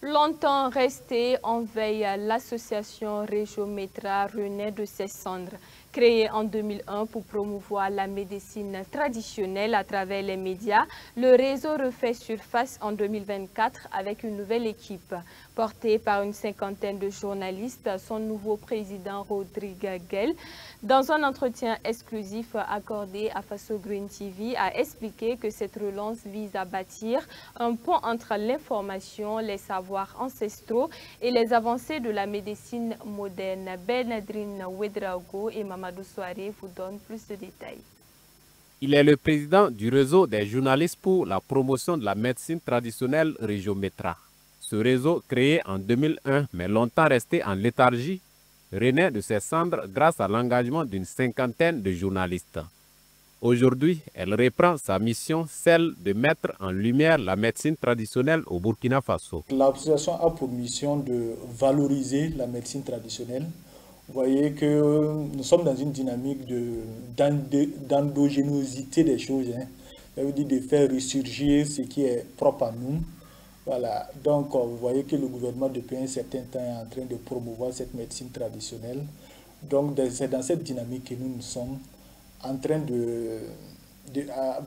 Longtemps restée en veille, l'association Régiométra renaît de ses cendres. Créée en 2001 pour promouvoir la médecine traditionnelle à travers les médias, le réseau refait surface en 2024 avec une nouvelle équipe. Porté par une cinquantaine de journalistes, son nouveau président Rodrigue Guel, dans un entretien exclusif accordé à Faso Green TV, a expliqué que cette relance vise à bâtir un pont entre l'information, les savoirs ancestraux et les avancées de la médecine moderne. Bernardine Ouedraogo et Mamadou Souaré vous donnent plus de détails. Il est le président du réseau des journalistes pour la promotion de la médecine traditionnelle Régiométra. Ce réseau, créé en 2001 mais longtemps resté en léthargie, renaît de ses cendres grâce à l'engagement d'une cinquantaine de journalistes. Aujourd'hui, elle reprend sa mission, celle de mettre en lumière la médecine traditionnelle au Burkina Faso. L'association a pour mission de valoriser la médecine traditionnelle. Vous voyez que nous sommes dans une dynamique d'endogénosité des choses. Ça veut dire de faire ressurgir ce qui est propre à nous. Voilà. Donc, vous voyez que le gouvernement, depuis un certain temps, est en train de promouvoir cette médecine traditionnelle. Donc, c'est dans cette dynamique que nous sommes en train de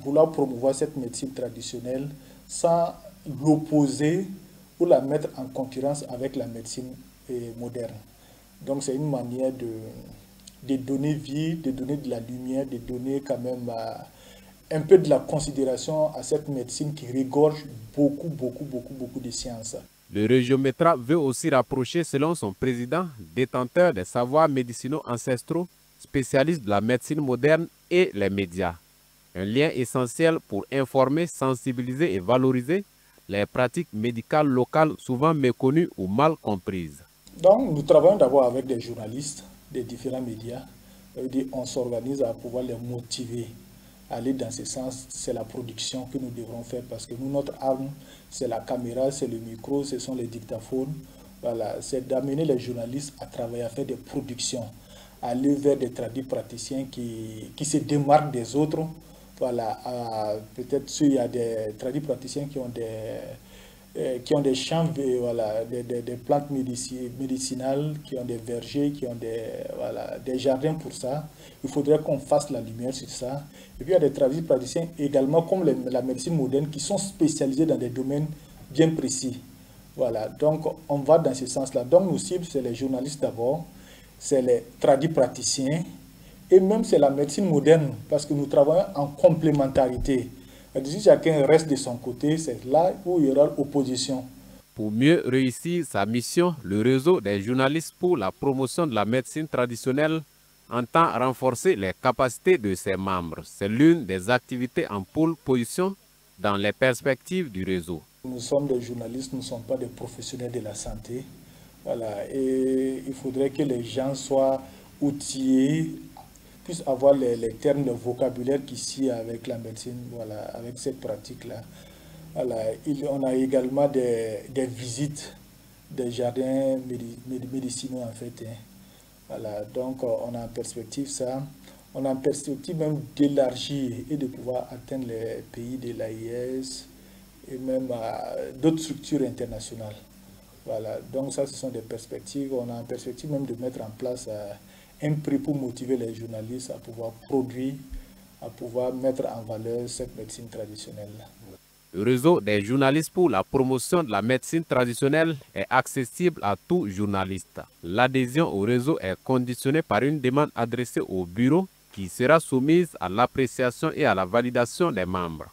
vouloir promouvoir cette médecine traditionnelle sans l'opposer ou la mettre en concurrence avec la médecine moderne. Donc c'est une manière de donner vie, de donner de la lumière, de donner quand même un peu de la considération à cette médecine qui regorge beaucoup de sciences. Le Régiométra veut aussi rapprocher, selon son président, détenteur des savoirs médicinaux ancestraux, spécialistes de la médecine moderne et les médias. Un lien essentiel pour informer, sensibiliser et valoriser les pratiques médicales locales souvent méconnues ou mal comprises. Donc nous travaillons d'abord avec des journalistes des différents médias. On s'organise à pouvoir les motiver à aller dans ce sens. C'est la production que nous devrons faire parce que nous, notre arme, c'est la caméra, c'est le micro, ce sont les dictaphones. Voilà, c'est d'amener les journalistes à travailler, à faire des productions, à aller vers des traduits praticiens qui se démarquent des autres. Voilà, peut-être s'il y a des traduits praticiens qui ont des champs, voilà, des plantes médicinales, qui ont des vergers, qui ont des jardins pour ça. Il faudrait qu'on fasse la lumière sur ça. Et puis il y a des traduits praticiens également, comme la médecine moderne, qui sont spécialisés dans des domaines bien précis. Voilà, donc on va dans ce sens-là. Donc nos cibles, c'est les journalistes d'abord, c'est les traduits praticiens, et même c'est la médecine moderne, parce que nous travaillons en complémentarité. Si chacun reste de son côté, c'est là où il y aura opposition. Pour mieux réussir sa mission, le réseau des journalistes pour la promotion de la médecine traditionnelle entend renforcer les capacités de ses membres. C'est l'une des activités en pôle position dans les perspectives du réseau. Nous sommes des journalistes, nous ne sommes pas des professionnels de la santé. Voilà. Et il faudrait que les gens soient outillés, puissent avoir les termes, le vocabulaire qui s'y avec la médecine, voilà, avec cette pratique-là. Voilà. On a également des visites des jardins médicinaux, en fait. Voilà. Donc, on a en perspective ça. On a en perspective même d'élargir et de pouvoir atteindre les pays de l'AIS et même d'autres structures internationales. Voilà. Donc, ça, ce sont des perspectives. On a en perspective même de mettre en place un prix pour motiver les journalistes à pouvoir produire, à pouvoir mettre en valeur cette médecine traditionnelle. Le réseau des journalistes pour la promotion de la médecine traditionnelle est accessible à tout journaliste. L'adhésion au réseau est conditionnée par une demande adressée au bureau qui sera soumise à l'appréciation et à la validation des membres.